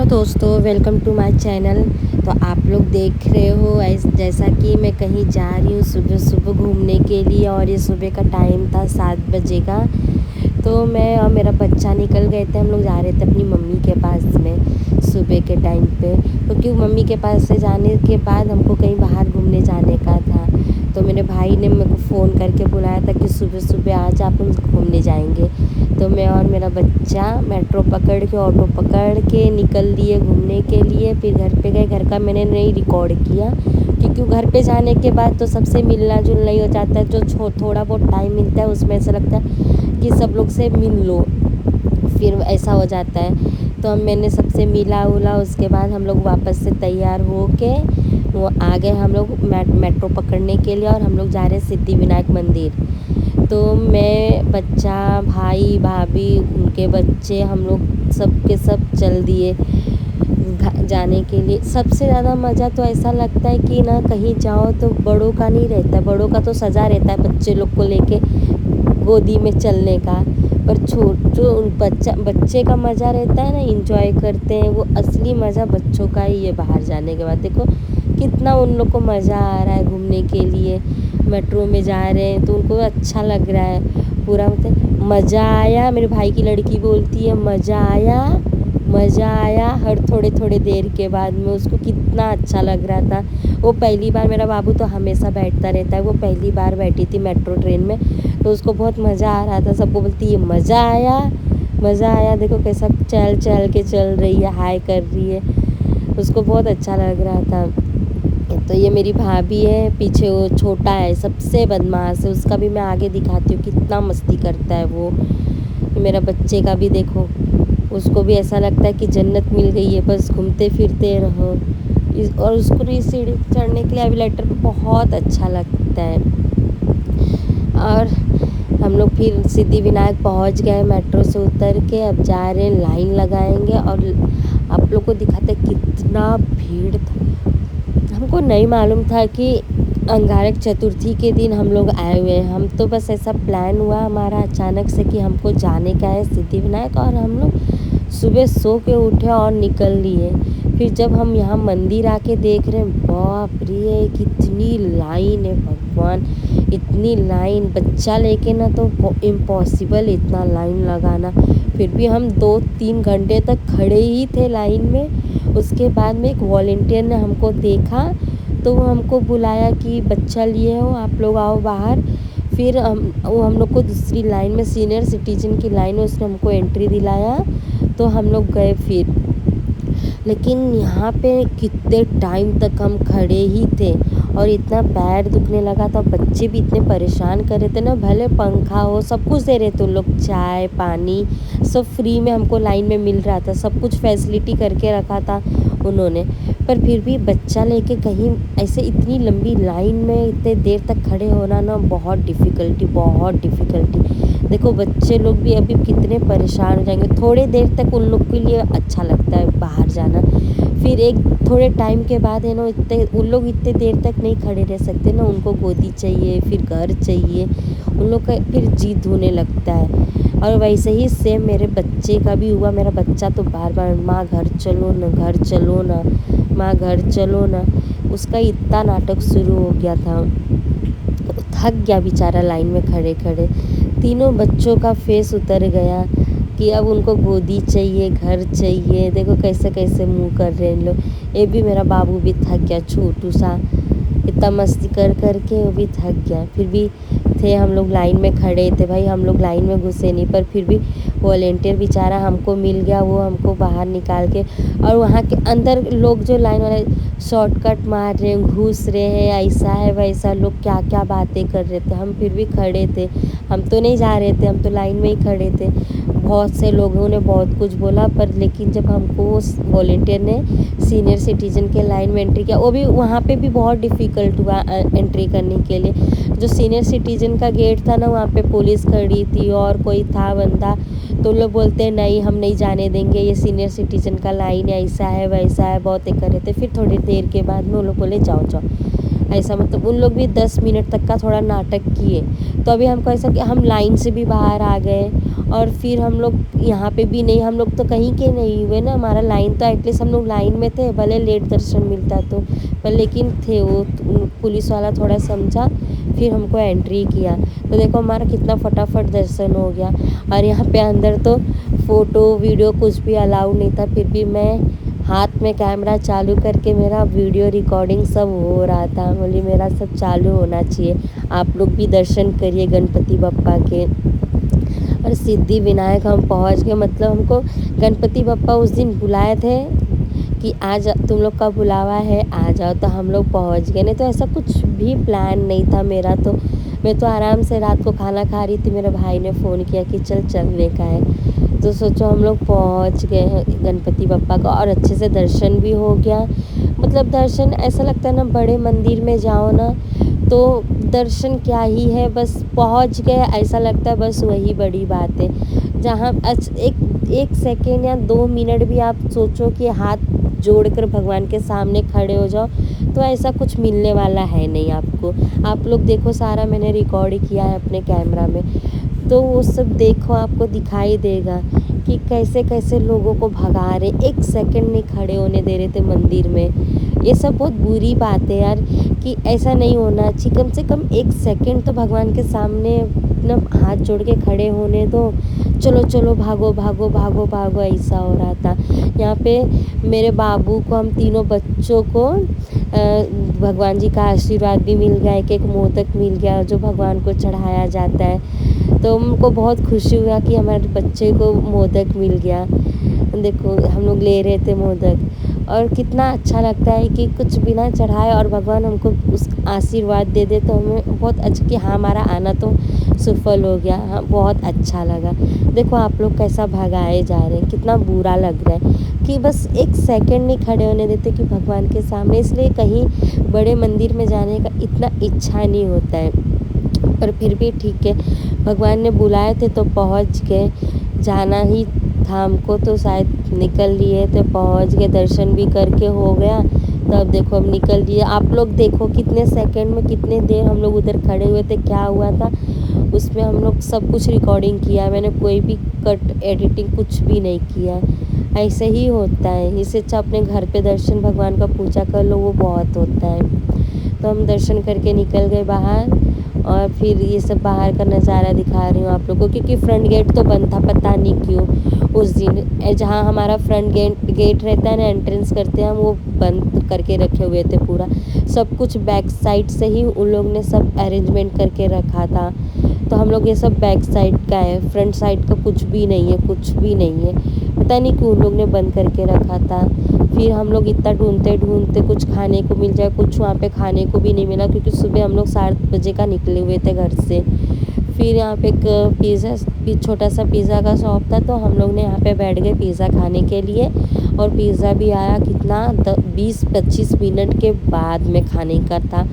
Hello दोस्तों, welcome to my channel. तो आप लोग देख रहे हो जैसा कि मैं कहीं जा रही हूँ सुबह सुबह घूमने के लिए, और ये सुबह का टाइम था 7 बजे का। तो मैं और मेरा बच्चा निकल गए थे, हम लोग जा रहे थे अपनी मम्मी के पास में सुबह के टाइम पे। क्योंकि मम्मी के पास से जाने के बाद हमको कहीं बाहर घूमने जाने का था। तो मेरे भाई ने मेरे को फ़ोन करके बुलाया था कि सुबह सुबह आज आप घूमने जाएंगे। तो मैं और मेरा बच्चा मेट्रो पकड़ के, ऑटो पकड़ के निकल लिए घूमने के लिए। फिर घर पे गए, घर का मैंने नहीं रिकॉर्ड किया क्योंकि घर पे जाने के बाद तो सबसे मिलना जुलना ही हो जाता है। जो थोड़ा बहुत टाइम मिलता है उसमें ऐसा लगता है कि सब लोग से मिल लो, फिर ऐसा हो जाता है। तो मैंने सबसे मिला उला, उसके बाद हम लोग वापस से तैयार हो के वो आ गए हम लोग मेट्रो पकड़ने के लिए। और हम लोग जा रहे हैं सिद्धिविनायक मंदिर। तो मैं, बच्चा, भाई, भाभी, उनके बच्चे, हम लोग सब के सब चल दिए जाने के लिए। सबसे ज़्यादा मज़ा तो ऐसा लगता है कि ना कहीं जाओ तो बड़ों का नहीं रहता है। बड़ों का तो सजा रहता है बच्चे लोग को लेके गोदी में चलने का, पर जो बच्चे का मज़ा रहता है ना, इंजॉय करते हैं, वो असली मज़ा बच्चों का ही है। बाहर जाने के बाद देखो कितना उन लोग को मज़ा आ रहा है घूमने के लिए। मेट्रो में जा रहे हैं तो उनको अच्छा लग रहा है पूरा, मतलब मज़ा आया। मेरे भाई की लड़की बोलती है मज़ा आया, मज़ा आया। हर थोड़े थोड़े देर के बाद में उसको कितना अच्छा लग रहा था। वो पहली बार, मेरा बाबू तो हमेशा बैठता रहता है, वो पहली बार बैठी थी मेट्रो ट्रेन में, तो उसको बहुत मज़ा आ रहा था। सबको बोलती है मज़ा आया, मज़ा आया। देखो कैसा चल चल के चल रही है, हाय कर रही है, उसको बहुत अच्छा लग रहा था। तो ये मेरी भाभी है, पीछे वो छोटा है, सबसे बदमाश है। उसका भी मैं आगे दिखाती हूँ कितना मस्ती करता है वो। मेरा बच्चे का भी देखो, उसको भी ऐसा लगता है कि जन्नत मिल गई है, बस घूमते फिरते रहो। और उसको भी सीढ़ी चढ़ने के लिए एलिवेटर पे बहुत अच्छा लगता है। और हम लोग फिर सिद्धिविनायक पहुंच गए, मेट्रो से उतर के अब जा रहे हैं, लाइन लगाएंगे। और आप लोग को दिखाते कितना भीड़ था। हमको नहीं मालूम था कि अंगारक चतुर्थी के दिन हम लोग आए हुए हैं। हम तो बस ऐसा प्लान हुआ हमारा अचानक से कि हमको जाने का है सिद्धिविनायक, और हम लोग सुबह सो के उठे और निकल लिए। फिर जब हम यहाँ मंदिर आके देख रहे हैं, बाप रे कितनी लाइन है भगवान, इतनी लाइन। बच्चा लेके ना तो इम्पॉसिबल इतना लाइन लगाना। फिर भी हम 2-3 घंटे तक खड़े ही थे लाइन में। उसके बाद में एक वॉलंटियर ने हमको देखा तो वो हमको बुलाया कि बच्चा लिए हो, आप लोग आओ बाहर। फिर वो हम लोग को दूसरी लाइन में, सीनियर सिटीजन की लाइन में, उसने हमको एंट्री दिलाया। तो हम लोग गए फिर। लेकिन यहाँ पे कितने टाइम तक हम खड़े ही थे और इतना पैर दुखने लगा था। बच्चे भी इतने परेशान कर रहे थे ना, भले पंखा हो, सब कुछ दे रहे थे उन लोग, चाय पानी सब फ्री में हमको लाइन में मिल रहा था, सब कुछ फैसिलिटी करके रखा था उन्होंने। पर फिर भी बच्चा लेके कहीं ऐसे इतनी लंबी लाइन में इतने देर तक खड़े होना ना, बहुत डिफ़िकल्टी, बहुत डिफ़िकल्टी। देखो बच्चे लोग भी अभी कितने परेशान हो जाएंगे। थोड़े देर तक उन लोग के लिए अच्छा लगता है बाहर जाना, फिर एक थोड़े टाइम के बाद है ना, इतने उन लोग इतने देर तक नहीं खड़े रह सकते ना, उनको गोदी चाहिए, फिर घर चाहिए, उन लोग का फिर जीद होने लगता है। और वैसे ही सेम मेरे बच्चे का भी हुआ। मेरा बच्चा तो बार बार माँ घर चलो ना, घर चलो ना, माँ घर चलो ना, उसका इतना नाटक शुरू हो गया था। थक गया बेचारा लाइन में खड़े खड़े। तीनों बच्चों का फेस उतर गया कि अब उनको गोदी चाहिए, घर चाहिए। देखो कैसे कैसे मुंह कर रहे हैं लोग। ये भी मेरा बाबू भी थक गया, छोटू सा, इतना मस्ती कर कर के वो भी थक गया। फिर भी थे हम लोग लाइन में खड़े थे भाई, हम लोग लाइन में घुसे नहीं, पर फिर भी वॉलेंटियर बेचारा हमको मिल गया, वो हमको बाहर निकाल के। और वहाँ के अंदर लोग जो लाइन वाले शॉर्टकट मार रहे हैं, घुस रहे हैं, ऐसा है वैसा, लोग क्या क्या बातें कर रहे थे। हम फिर भी खड़े थे, हम तो नहीं जा रहे थे, हम तो लाइन में ही खड़े थे। बहुत से लोगों ने बहुत कुछ बोला, पर लेकिन जब हमको वॉलेंटियर ने सीनियर सिटीजन के लाइन में एंट्री किया, वो भी वहाँ पे भी बहुत डिफ़िकल्ट हुआ एंट्री करने के लिए। जो सीनियर सिटीजन का गेट था ना, वहाँ पे पुलिस खड़ी थी और कोई था बंदा, तो लोग बोलते हैं नहीं हम नहीं जाने देंगे, ये सीनियर सिटीजन का लाइन है, ऐसा है वैसा है, बहुत एक कर रहे थे। फिर थोड़ी देर के बाद में वो लोग बोले जाओ जाओ। ऐसा मतलब उन लोग भी 10 मिनट तक का थोड़ा नाटक किए। तो अभी हमको ऐसा कि हम लाइन से भी बाहर आ गए और फिर हम लोग यहाँ पे भी नहीं, हम लोग तो कहीं के नहीं हुए ना, हमारा लाइन तो एटलीस्ट हम लोग लाइन में थे, भले लेट दर्शन मिलता तो, पर लेकिन थे वो पुलिस वाला थोड़ा समझा, फिर हमको एंट्री किया। तो देखो हमारा कितना फटाफट दर्शन हो गया। और यहाँ पे अंदर तो फ़ोटो वीडियो कुछ भी अलाउ नहीं था, फिर भी मैं हाथ में कैमरा चालू करके मेरा वीडियो रिकॉर्डिंग सब हो रहा था। बोली मेरा सब चालू होना चाहिए, आप लोग भी दर्शन करिए गणपति बप्पा के। और सिद्धि विनायक हम पहुंच गए, मतलब हमको गणपति बप्पा उस दिन बुलाए थे कि आज तुम लोग का बुलावा है आ जाओ, तो हम लोग पहुंच गए। नहीं तो ऐसा कुछ भी प्लान नहीं था मेरा, तो मैं तो आराम से रात को खाना खा रही थी, मेरे भाई ने फ़ोन किया कि चल चलने का है, तो सोचो हम लोग पहुंच गए हैं गणपति बप्पा का। और अच्छे से दर्शन भी हो गया। मतलब दर्शन ऐसा लगता है ना, बड़े मंदिर में जाओ ना तो दर्शन क्या ही है, बस पहुंच गए ऐसा लगता है, बस वही बड़ी बात है। जहाँ एक सेकेंड या 2 मिनट भी आप सोचो कि हाथ जोड़कर भगवान के सामने खड़े हो जाओ, तो ऐसा कुछ मिलने वाला है नहीं आपको। आप लोग देखो, सारा मैंने रिकॉर्ड किया है अपने कैमरा में, तो वो सब देखो, आपको दिखाई देगा कि कैसे कैसे लोगों को भगा रहे, एक सेकंड नहीं खड़े होने दे रहे थे मंदिर में। ये सब बहुत बुरी बात है यार, कि ऐसा नहीं होना चाहिए। कम से कम एक सेकंड तो भगवान के सामने अपना हाथ जोड़ के खड़े होने दो। चलो चलो भागो भागो भागो भागो, ऐसा हो रहा था। यहाँ पे मेरे बाबू को, हम तीनों बच्चों को भगवान जी का आशीर्वाद भी मिल गया, एक मोदक मिल गया जो भगवान को चढ़ाया जाता है। तो हमको बहुत खुशी हुआ कि हमारे बच्चे को मोदक मिल गया। देखो हम लोग ले रहे थे मोदक, और कितना अच्छा लगता है कि कुछ बिना चढ़ाए और भगवान हमको उस आशीर्वाद दे दे, तो हमें बहुत अच्छा कि हाँ हमारा आना तो सफल हो गया। हाँ बहुत अच्छा लगा। देखो आप लोग कैसा भगाए जा रहे हैं, कितना बुरा लग रहा है कि बस एक सेकंड नहीं खड़े होने देते कि भगवान के सामने। इसलिए कहीं बड़े मंदिर में जाने का इतना इच्छा नहीं होता है, पर फिर भी ठीक है, भगवान ने बुलाए थे तो पहुंच गए। जाना ही था हमको, तो शायद निकल लिए थे, पहुंच गए, दर्शन भी करके हो गया। तो अब देखो हम निकल लिए। आप लोग देखो कितने सेकंड में कितने देर हम लोग उधर खड़े हुए थे, क्या हुआ था उसमें हम लोग सब कुछ रिकॉर्डिंग किया। मैंने कोई भी कट एडिटिंग कुछ भी नहीं किया। ऐसे ही होता है, इससे अच्छा अपने घर पे दर्शन भगवान का पूजा कर लो, वो बहुत होता है। तो हम दर्शन करके निकल गए बाहर, और फिर ये सब बाहर का नज़ारा दिखा रही हूँ आप लोगों को, क्योंकि फ्रंट गेट तो बंद था, पता नहीं क्यों उस दिन। जहाँ हमारा फ्रंट गेट रहता है ना, एंट्रेंस करते हैं हम, वो बंद करके रखे हुए थे पूरा। सब कुछ बैक साइड से ही उन लोग ने सब अरेंजमेंट करके रखा था। तो हम लोग ये सब बैक साइड का है, फ्रंट साइड का कुछ भी नहीं है, कुछ भी नहीं है। पता नहीं क्यों उन लोग ने बंद करके रखा था। फिर हम लोग इतना ढूंढते ढूंढते कुछ खाने को मिल जाए, कुछ वहाँ पे खाने को भी नहीं मिला, क्योंकि सुबह हम लोग 7 बजे का निकले हुए थे घर से। फिर यहाँ पे एक छोटा सा पिज़्ज़ा का शॉप था, तो हम लोग ने यहाँ पे बैठ गए पिज़्ज़ा खाने के लिए। और पिज़्ज़ा भी आया कितना 20-25 मिनट के बाद में खाने का था।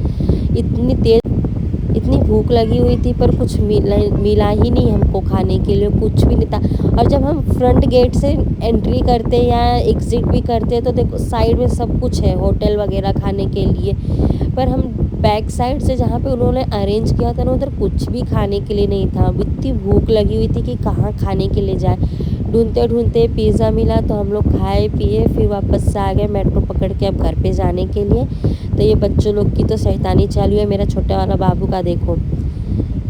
इतनी भूख लगी हुई थी, पर कुछ मिला ही नहीं हमको खाने के लिए, कुछ भी नहीं था। और जब हम फ्रंट गेट से एंट्री करते या एग्ज़िट भी करते, तो देखो साइड में सब कुछ है, होटल वगैरह खाने के लिए। पर हम बैक साइड से जहाँ पे उन्होंने अरेंज किया था ना, उधर कुछ भी खाने के लिए नहीं था। इतनी भूख लगी हुई थी कि कहाँ खाने के लिए जाए। ढूंढते ढूंढते पिज़्ज़ा मिला, तो हम लोग खाए पिए, फिर वापस से आ गए मेट्रो पकड़ के अब घर पे जाने के लिए। तो ये बच्चों लोग की तो शैतानी चालू है। मेरा छोटे वाला बाबू का देखो,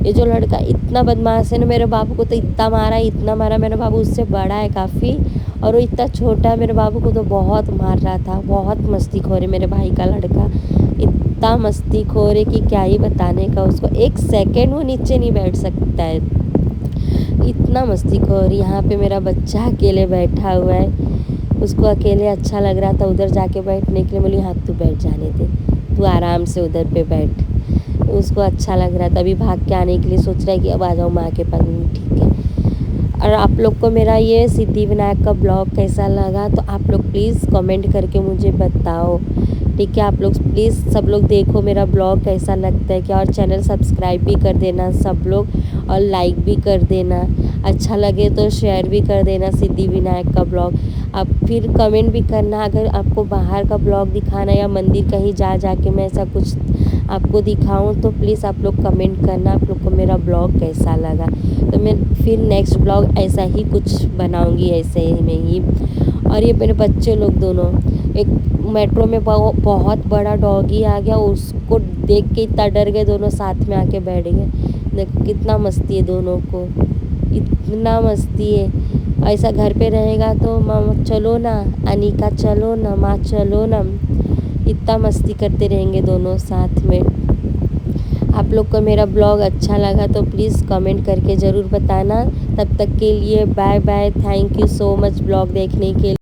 ये जो लड़का इतना बदमाश है ना, मेरे बाबू को तो इतना मारा। मेरा बाबू उससे बड़ा है काफ़ी, और वो इतना छोटा है। मेरे बाबू को तो बहुत मार रहा था, बहुत मस्तीखोर है मेरे भाई का लड़का। इतना मस्तीखोर है कि क्या ही बताने का उसको, एक सेकंड वो नीचे नहीं बैठ सकता है, इतना मस्तीखोर। यहाँ पे मेरा बच्चा अकेले बैठा हुआ है, उसको अकेले अच्छा लग रहा था उधर जाके बैठने के लिए। बोली हाँ तू बैठ जाने दे, तू आराम से उधर पे बैठ। उसको अच्छा लग रहा था, अभी भाग के आने के लिए सोच रहा है कि अब आ जाओ माँ के पास। ठीक है। और आप लोग को मेरा ये सिद्धि विनायक का ब्लॉग कैसा लगा, तो आप लोग प्लीज़ कमेंट करके मुझे बताओ। ठीक है, आप लोग प्लीज़ सब लोग देखो मेरा ब्लॉग कैसा लगता है क्या, और चैनल सब्सक्राइब भी कर देना सब लोग, और लाइक भी कर देना। अच्छा लगे तो शेयर भी कर देना सिद्धि विनायक का ब्लॉग। आप फिर कमेंट भी करना अगर आपको बाहर का ब्लॉग दिखाना या मंदिर कहीं जा के मैं ऐसा कुछ आपको दिखाऊं तो प्लीज़ आप लोग कमेंट करना आप लोग को मेरा ब्लॉग कैसा लगा। तो मैं फिर नेक्स्ट ब्लॉग ऐसा ही कुछ बनाऊंगी ऐसे ही में ही। और ये मेरे बच्चे लोग दोनों, एक मेट्रो में बहुत बड़ा डॉगी आ गया, उसको देख के इतना डर गए, दोनों साथ में आके बैठ गए। देखो कितना मस्ती है दोनों को, इतना मस्ती है। ऐसा घर पे रहेगा तो मामा चलो ना, अनिका चलो ना, माँ चलो ना, इतना मस्ती करते रहेंगे दोनों साथ में। आप लोग को मेरा ब्लॉग अच्छा लगा तो प्लीज़ कमेंट करके ज़रूर बताना। तब तक के लिए bye bye, thank you so much blog देखने के लिए।